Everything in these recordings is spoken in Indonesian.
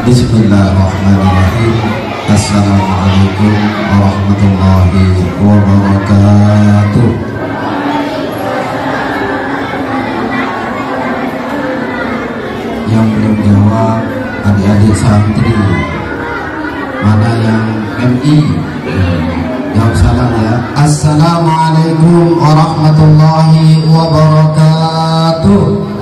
Bismillahirrahmanirrahim. Assalamualaikum warahmatullahi wabarakatuh. Yang belum jawab adik-adik santri, mana yang MI? Jawab salam ya. Assalamualaikum warahmatullahi wabarakatuh.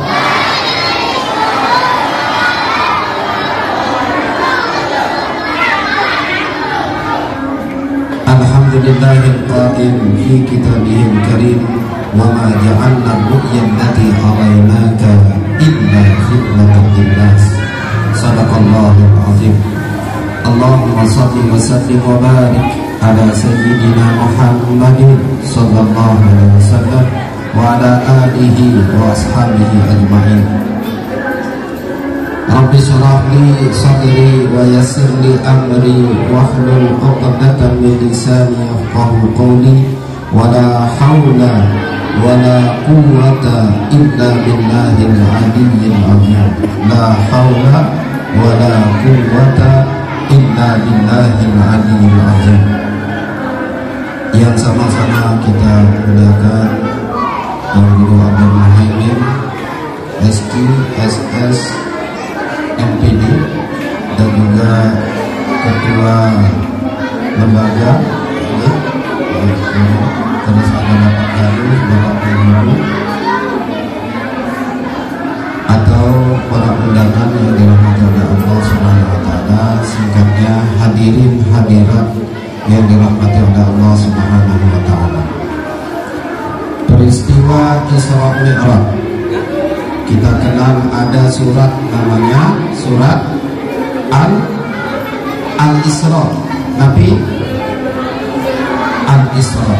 Alhamdulillahil qaim fi kitabihil karim wa ma ja'alna ru'yan lati araynaka illa fitnatan linnas. Sadaqallahul azim. Allahumma salli wa sallim wa barik ala sayyidina Muhammadin sallallahu alaihi wasallam wa ala alihi wa ashabihi ajma'in. Rabbi shrah li sadri wa yassir li amri wahlul 'uqdatam min lisani yafqahu qawli wa la haula wa la quwwata illa billahil 'aliyyil 'azim. La haula wa la quwwata illa billahil 'aliyyil 'azim. Yang sama-sama kita muliakan Yang Guru Abdul Muhaimin SQ, SS, MPD dan juga ketua lembaga terus ada Bapak Galuh, Bapak Guru atau para undangan yang dirahmati oleh Allah Subhanahu wa taala, singkatnya hadirin hadirat yang dirahmati oleh Allah Subhanahu wa taala. Peristiwa Isra Mi'raj, kita kenal ada surat namanya surat Al-Isra. Nabi Al-Isra.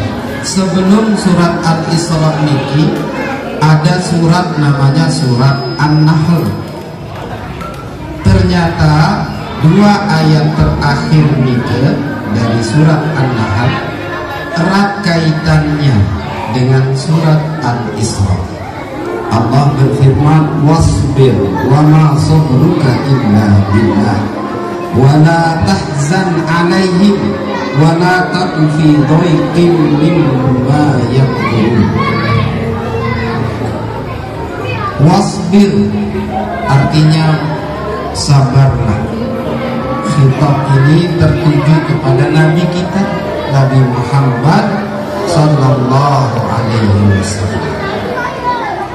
Sebelum surat Al-Isra niki ada surat namanya surat An-Nahl. Ternyata dua ayat terakhir niki dari surat An-Nahl erat kaitannya dengan surat Al-Isra. Allah berfirman, wasbir wa ma sabruka illa billah wa la tahzan alaihim wa la taku fi dhaiqin mimma yaqulun. Wasbir artinya sabarlah. Khitab ini tertuju kepada Nabi kita, Nabi Muhammad sallallahu alaihi wasallam.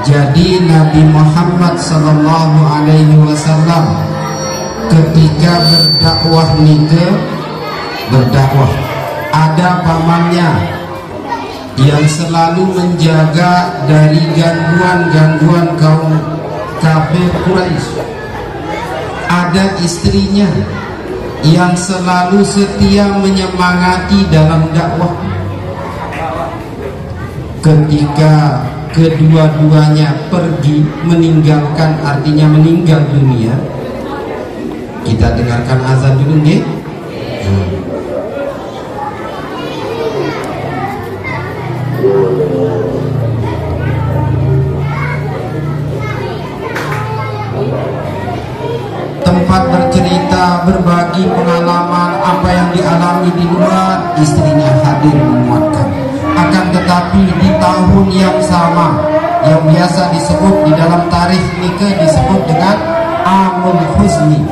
Jadi Nabi Muhammad sallallahu alaihi wasallam ketika berdakwah ada pamannya yang selalu menjaga dari gangguan-gangguan kaum kafir Quraisy. Ada istrinya yang selalu setia menyemangati dalam dakwah. Ketika kedua-duanya pergi meninggalkan, artinya meninggal dunia, kita dengarkan azan dulu nih. Tempat bercerita, berbagi pengalaman apa yang dialami di luar, istrinya hadir menguatkan. Akan tetapi di tahun yang sama, yang biasa disebut di dalam tarikh nikah disebut dengan Amul Huzni,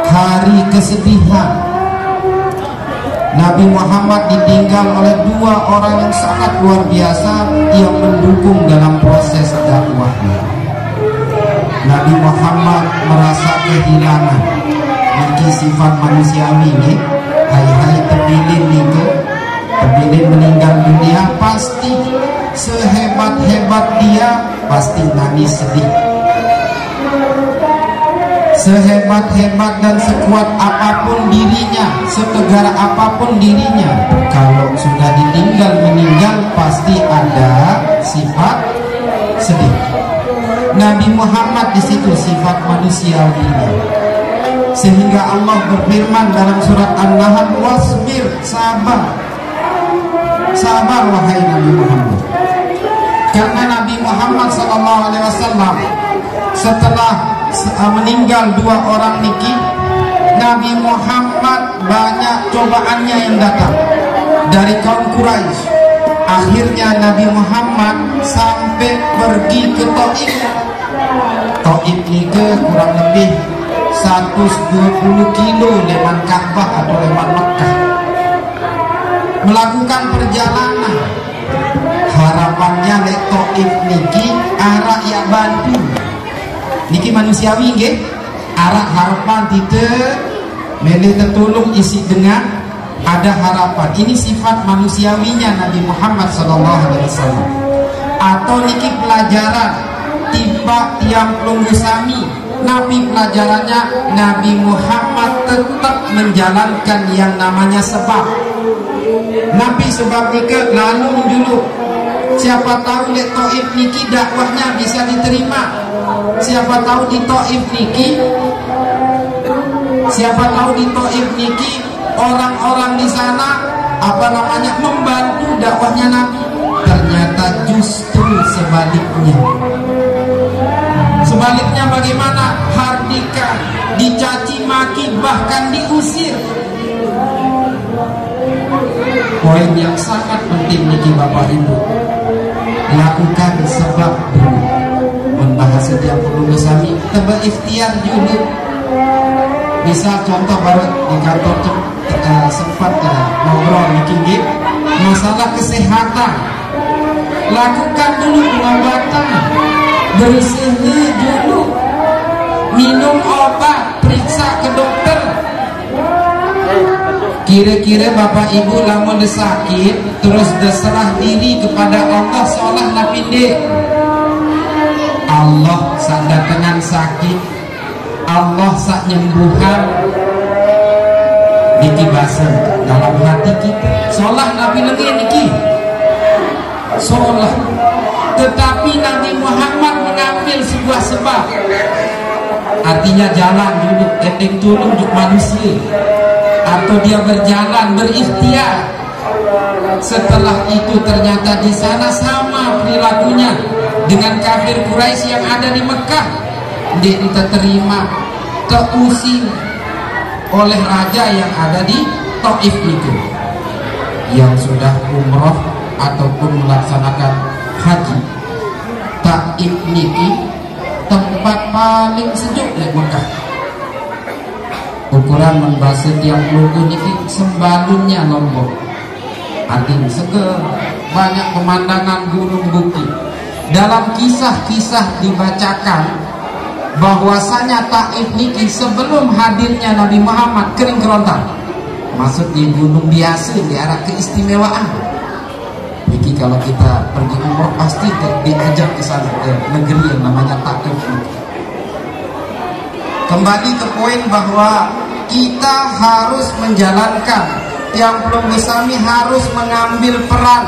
hari kesedihan, Nabi Muhammad ditinggal oleh dua orang yang sangat luar biasa yang mendukung dalam proses dakwahnya. Nabi Muhammad merasa kehilangan niki sifat manusiawi nih, hai terpilih nikah, terpilih meninggal dunia, pasti sehebat-hebat dia pasti nangis sedih. Sehebat-hebat dan sekuat apapun dirinya, setegar apapun dirinya, kalau sudah meninggal pasti ada sifat sedih. Nabi Muhammad di situ sifat manusiawinya. Sehingga Allah berfirman dalam surat An-Nahl, wasbir, sabar. Sabar wahai Nabi Muhammad. Karena Nabi Muhammad SAW setelah meninggal dua orang niki, Nabi Muhammad banyak cobaannya yang datang dari kaum Quraisy. Akhirnya Nabi Muhammad sampai pergi ke Taif. Taif ini kurang lebih 120 kilo leman Ka'bah atau leman Mekah. Melakukan perjalanan, harapannya lek Taif niki arah ya bantu niki manusiawi nggih, arah harapan tidak mele tertolong isi dengan ada harapan. Ini sifat manusiawinya Nabi Muhammad SAW. Atau niki pelajaran tiba yang pelunggu sami Nabi, pelajarannya Nabi Muhammad tetap menjalankan yang namanya sebab. Nabi sebab niki lalu dulu, siapa tahu di Taif niki dakwahnya bisa diterima. Siapa tahu di Taif niki, siapa tahu di Taif niki orang-orang di sana apa namanya membantu dakwahnya Nabi. Ternyata justru sebaliknya. Sebaliknya bagaimana? Hardikan, dicaci maki, bahkan diusir. Poin yang sangat penting niki Bapak Ibu, lakukan sebab dulu. Membahas setiap perlu sami tebak ikhtiar dulu. Misal contoh baru di kantor sempat ngobrol niki masalah kesehatan, lakukan dulu pengobatan, bersih dulu, minum obat, periksa ke dokter. Kira-kira Bapak Ibu lamun sakit terus berserah diri kepada Allah seolah napinde. Allah sak datangan sakit, Allah sak nyembuhan. Niki bahasa dalam hati kita seolah Nabi lagi niki seolah, tetapi Nabi Muhammad mengambil sebuah sebab. Artinya jalan dulu eteng turun untuk manusia, atau dia berjalan berikhtiar. Setelah itu ternyata di sana sama perilakunya dengan kafir Quraisy yang ada di Mekah. Dia diterima, terusir oleh raja yang ada di Taif itu, yang sudah umroh ataupun melaksanakan haji. Taif niki tempat paling sejuk di Mekah. Ukuran membahas tiap lugu niki sembalunnya Lombok, artinya seger, banyak pemandangan gunung bukit. Dalam kisah-kisah dibacakan bahwasanya Taif niki sebelum hadirnya Nabi Muhammad kering kerontang. Maksud di gunung biasa di arah keistimewaan. Niki kalau kita pergi umroh pasti diajak ke sana, ke negeri yang namanya Taif. Kembali ke poin bahwa kita harus menjalankan yang belum bisa, harus mengambil peran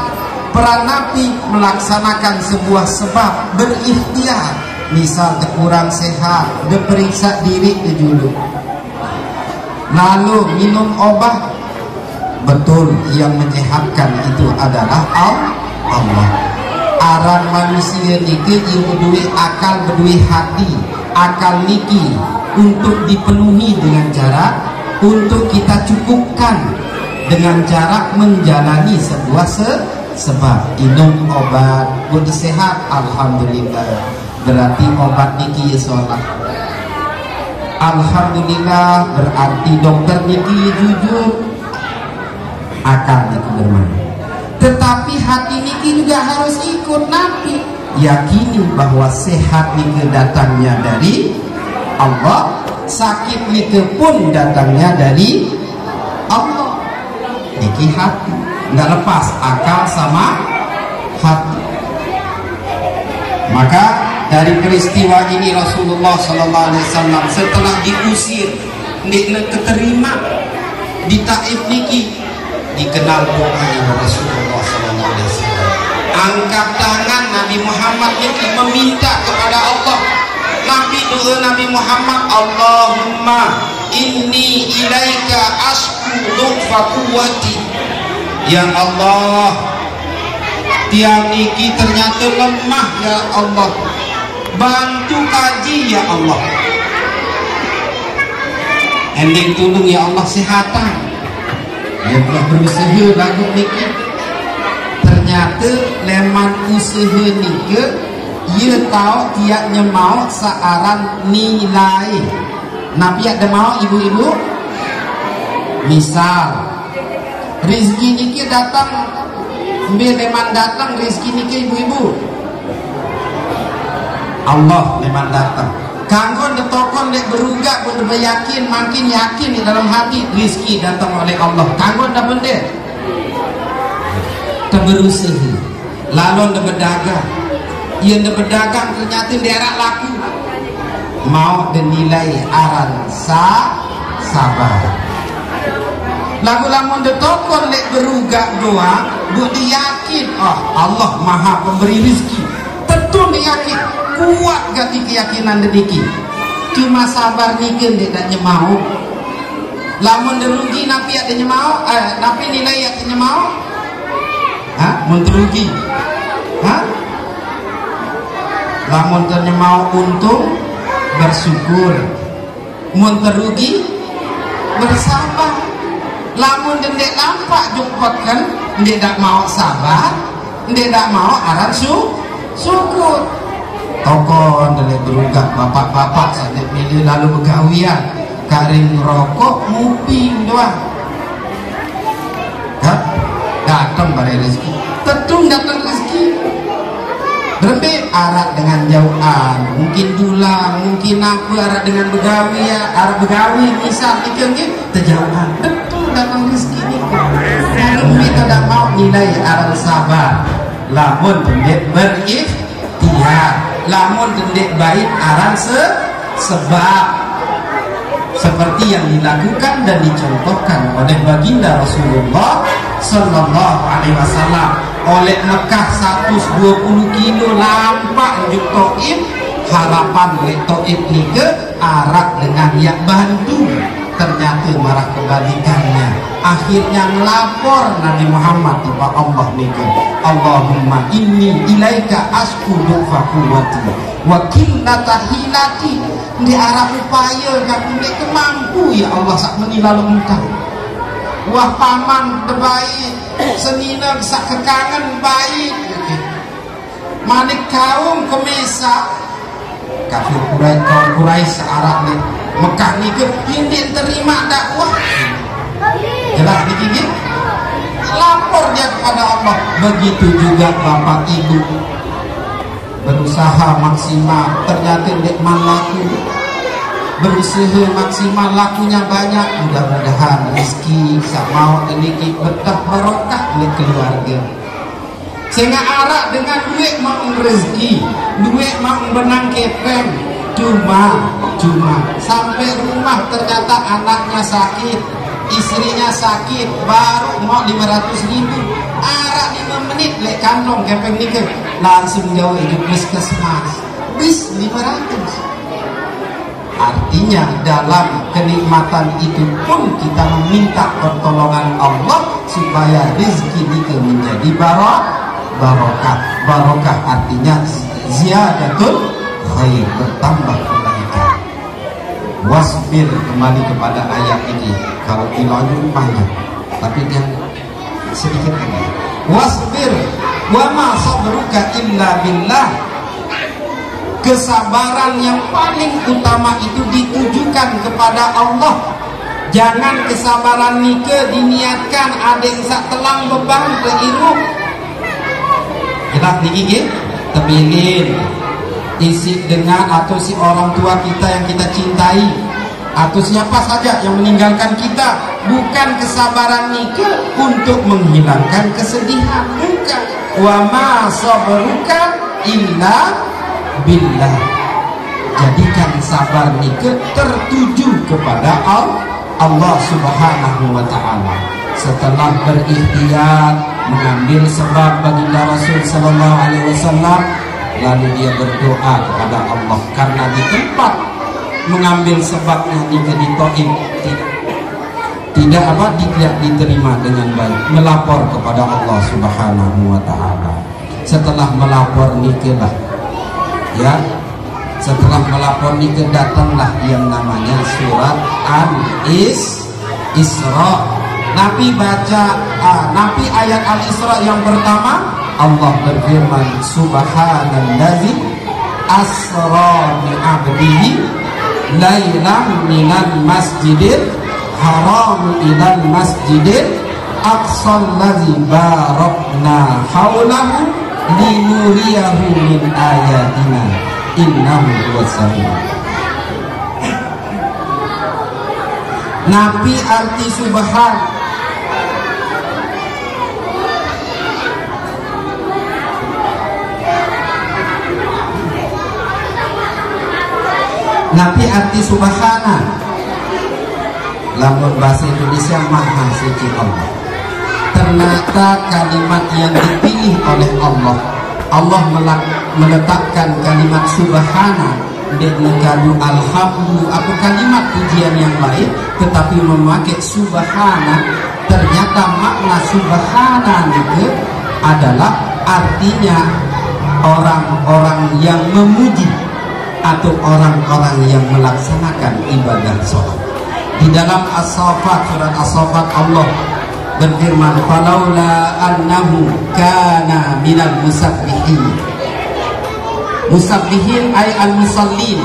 Nabi melaksanakan sebuah sebab, berikhtiar. Misal kurang sehat, diperiksa diri dulu, lalu minum obat. Betul, yang menyehatkan itu adalah Allah. Aran manusia niki berdui akal, berdui hati. Akal niki untuk dipenuhi dengan cara, untuk kita cukupkan dengan cara menjalani sebuah sebab. Minum obat buat sehat, alhamdulillah. Berarti obat niki sholat, alhamdulillah. Berarti dokter niki jujur, akal niki bermain. Tetapi hati niki juga harus ikut Nabi, yakini bahwa sehat niki datangnya dari Allah, sakit niki pun datangnya dari Allah. Niki hati, nggak lepas akal sama hati. Maka dari peristiwa ini Rasulullah SAW setelah diusir, diterima di Taif niki, dikenal doanya Rasulullah SAW. Angkat tangan Nabi Muhammad niki meminta kepada Allah. Doa Nabi Muhammad, Allahumma inni ilaika asku lu'fa quwwati. Ya Allah, tiang niki ternyata lemah ya Allah, bantu kaji ya Allah. ending tulung ya Allah sehatan ya Allah berusaha lagu niki ternyata leman usaha niki ia tahu tiaknya mau searan nilai Nabi ada mau ibu-ibu misal rezeki niki datang leman datang rezeki niki ibu-ibu Allah leman datang kanggon detokon dek berugak pun beryakin makin yakin di dalam hati rezeki datang oleh Allah kanggon dah benda terberusaha lalu dah berdagang ia dah berdagang ternyata daerah laku mau dinilai aran sabar lagu lamun detokon dek berugak doa budi yakin oh Allah maha pemberi rezeki tentu yakin kuat gati keyakinan dediki cuma sabar niken tidak nyemau lamun derugi napi ada nyemau napi nilai ada nyemau mun terugi lamun ternyemau untung bersyukur mun terugi bersabar lamun dendek lampak jumpakan tidak mau sabar tidak mau aran syukur tokon dari berugak bapak-bapak saja pilih lalu begawian karing rokok muping doang kan datang pada rezeki tentu datang rezeki berarti arat dengan jauhan mungkin dulang mungkin apa arat dengan begawian arat begawi misal ikan terjauhan tentu datang rezeki ni kalau kita tidak mau nilai arat sabar lamun berikhtiar lamun dendek baik aran sebab seperti yang dilakukan dan dicontohkan oleh baginda Rasulullah Sallallahu Alaihi Wasallam oleh Mekah 120 kilo lampak ujuk Taif harapan oleh Taif ni ke arak dengan yang bantu ternyata marah kebalikannya akhirnya melapor Nabi Muhammad kepada Allah nika Allahumma inni ilaika asku dufa quwwati wa qillata hilati di arah upaya kamu nek kemampu ya Allah sak meni lalu engkau wah paman baik senina sak kekangan baik manik kaum kemesa kafir Quraisy Arab ni Mekah ni ke hindi terima dakwah jelas digigit lapor dia kepada Allah begitu juga bapak ibu berusaha maksimal ternyata tidak laku berusaha maksimal lakunya banyak mudah-mudahan rezeki sama sedikit betah barokah oleh keluarga sehingga arak dengan duit mau rezeki duit mau benang kepeng cuma sampai rumah ternyata anaknya sakit istrinya sakit baru mau 500.000 arak 5 menit lek kantong kepeng nikah langsung jauh hidup puskesmas bis 500 artinya dalam kenikmatan itu pun kita meminta pertolongan Allah supaya rezeki kita menjadi barokah artinya ziyadatul khair bertambah kebaikan wasbir kembali kepada ayat ini kalau dilanjut panjang tapi dia sedikit lagi wasbir wa ma sabruka illa billah kesabaran yang paling utama itu ditujukan kepada Allah jangan kesabaran nikah diniatkan adik sak telang beban terhirup kita digigit terpilih isi dengan atau si orang tua kita yang kita cintai atau siapa saja yang meninggalkan kita bukan kesabaran nikah untuk menghilangkan kesedihan bukan wa ma sabruka illa billah jadikan sabar nikah tertuju kepada Allah Subhanahu wa ta'ala setelah berikhtiar mengambil sebab baginda Rasul sallallahu alaihi wasallam lalu dia berdoa kepada Allah karena di tempat mengambil sebabnya nikah di Taif tidak diterima dengan baik melapor kepada Allah Subhanahu wa ta'ala setelah melapor nikahlah ya Setelah melaponi datanglah yang namanya surat Al-Isra. Nabi baca Nabi ayat Al-Isra yang pertama, Allah berfirman, Subhanallazi asra bi 'abdihi lailan minal masjidil haram ilal masjidil aqsal ladzi barakna haulahu linuriyahu min ayatina innahu huwas samiu. Nabi arti subhan Nabi arti subhana, lamun bahasa Indonesia maha suci Allah. Ternyata kalimat yang dipilih oleh Allah, Allah meletakkan kalimat subhana dengan kadu alhamdulillah atau kalimat pujian yang lain, tetapi memakai subhana. Ternyata makna subhana itu adalah artinya orang-orang yang memuji atau orang-orang yang melaksanakan ibadah sholat. Di dalam As-Saffat, surat As-Saffat, Allah berfirman, falaula annahu kana minal musabbihin. Musabbihin ay al-musallin.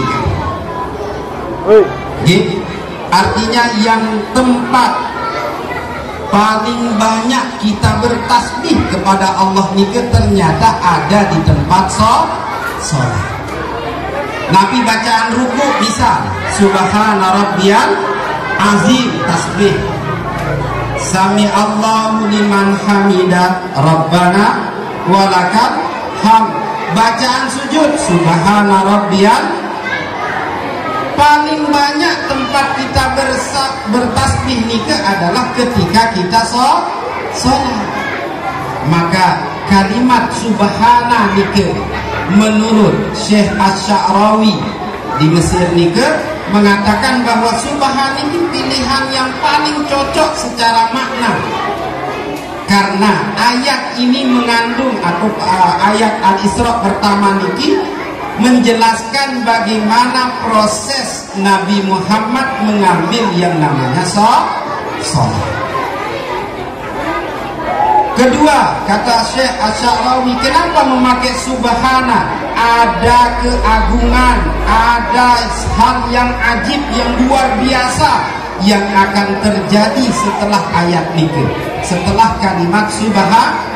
Artinya yang tempat paling banyak kita bertasbih kepada Allah nika ternyata ada di tempat sholat. Nabi bacaan ruku bisa Subhana rabbiyal azim tasbih, Sami Allahu liman hamidah Rabbana walakal hamd. Bacaan sujud Subhana rabbiyal. Paling banyak tempat kita bertasbih nika adalah ketika kita sholat. Maka kalimat subhana nika menurut Syekh Asy-Sya'rawi di Mesir nika mengatakan bahwa subhan ini pilihan yang paling cocok secara makna, karena ayat ini mengandung atau ayat Al-Isra pertama niki menjelaskan bagaimana proses Nabi Muhammad mengambil yang namanya sholat. Kedua, kata Syekh Asy-Sya'rawi, kenapa memakai subhana? Ada keagungan, ada hal yang ajib, yang luar biasa yang akan terjadi setelah ayat ini, setelah kalimat subhana.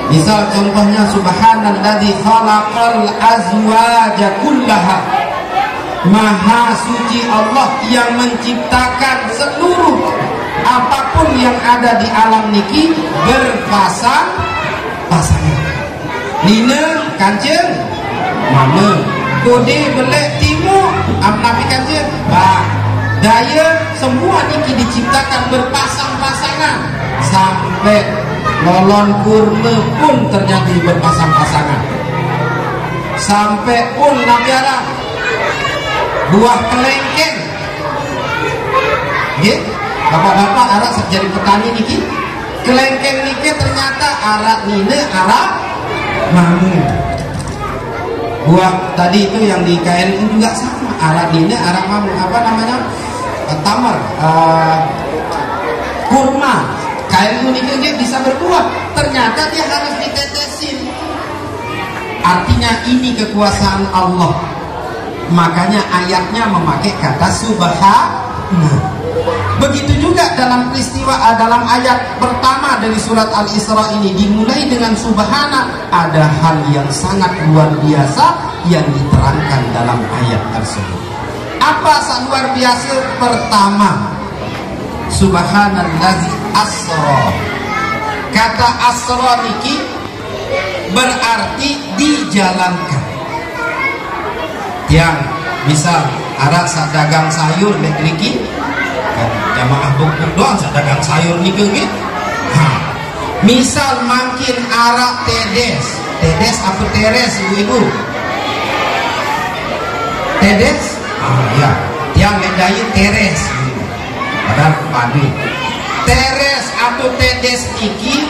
Misal contohnya subhanalladzi khalaqal azwaja kullaha. Maha suci Allah yang menciptakan seluruh apapun yang ada di alam niki berpasangan. Nina kancing mama, kode belek timur nabi kancing bah. Daya semua niki diciptakan berpasang-pasangan. Sampai lolon kurma pun terjadi berpasang-pasangan. Sampai pun Nabi Adam buah kelengkeng. Nggih, bapak-bapak arak jadi petani niki. Kelengkeng niki ternyata arak nine arak mamu. Buah tadi itu yang di KNU juga sama, arak nine arak mamu. Apa namanya? Tamar, kurma. KNU niki bisa berbuah. Ternyata dia harus ditetesin. Artinya ini kekuasaan Allah. Makanya ayatnya memakai kata subhana. Begitu juga dalam peristiwa dalam ayat pertama dari surat Al-Isra ini dimulai dengan subhana. Ada hal yang sangat luar biasa yang diterangkan dalam ayat tersebut. Apa luar biasa? Pertama, subhanallazi asra. Kata asra niki berarti dijalankan. Yang misal ada dagang sayur niki kan jamaah buk-buk doang dagang sayur niki gitu. Misal makin arak tedes apa teres ibu? Tedes? Ya, yang medai teres. Padahal padu. Teres atau tedes niki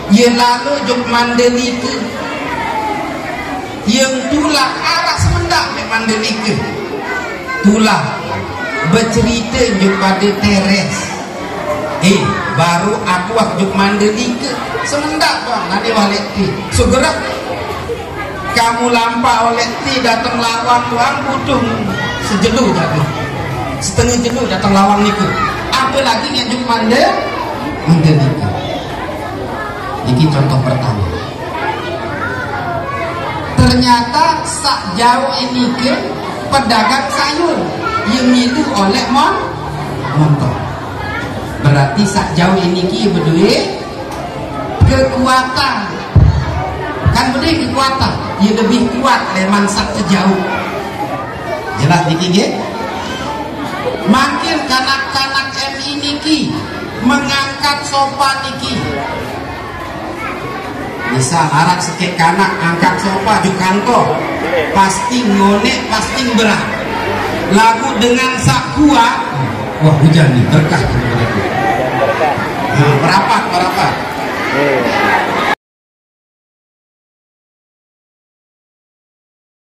ye lalu jok mandeli ke yang tulah arah semendak mek Mandalika tulah bercerita juk pada teres baru aku juk Mandalika semendak bang nanti balik ti segera kamu lampau oleh ti datang lawang tuang butuh sejenuh jatuh setengah jenuh datang lawang niku apalagi ngejuk Mandalika. Ini contoh pertama. Ternyata sak jauh ini ke pedagang sayur yang itu oleh motor. Berarti sak jauh ini ki berdua kekuatan. Kan berdua kekuatan, dia lebih kuat leman sak sejauh. Jelas niki ge? Makin kanak-kanak ini ki mengangkat sofa niki. Misal arak sekek kanak angkat sofa di kantor pasti ngonek pasti berat lagu dengan sakua wah hujan nih berkah berapa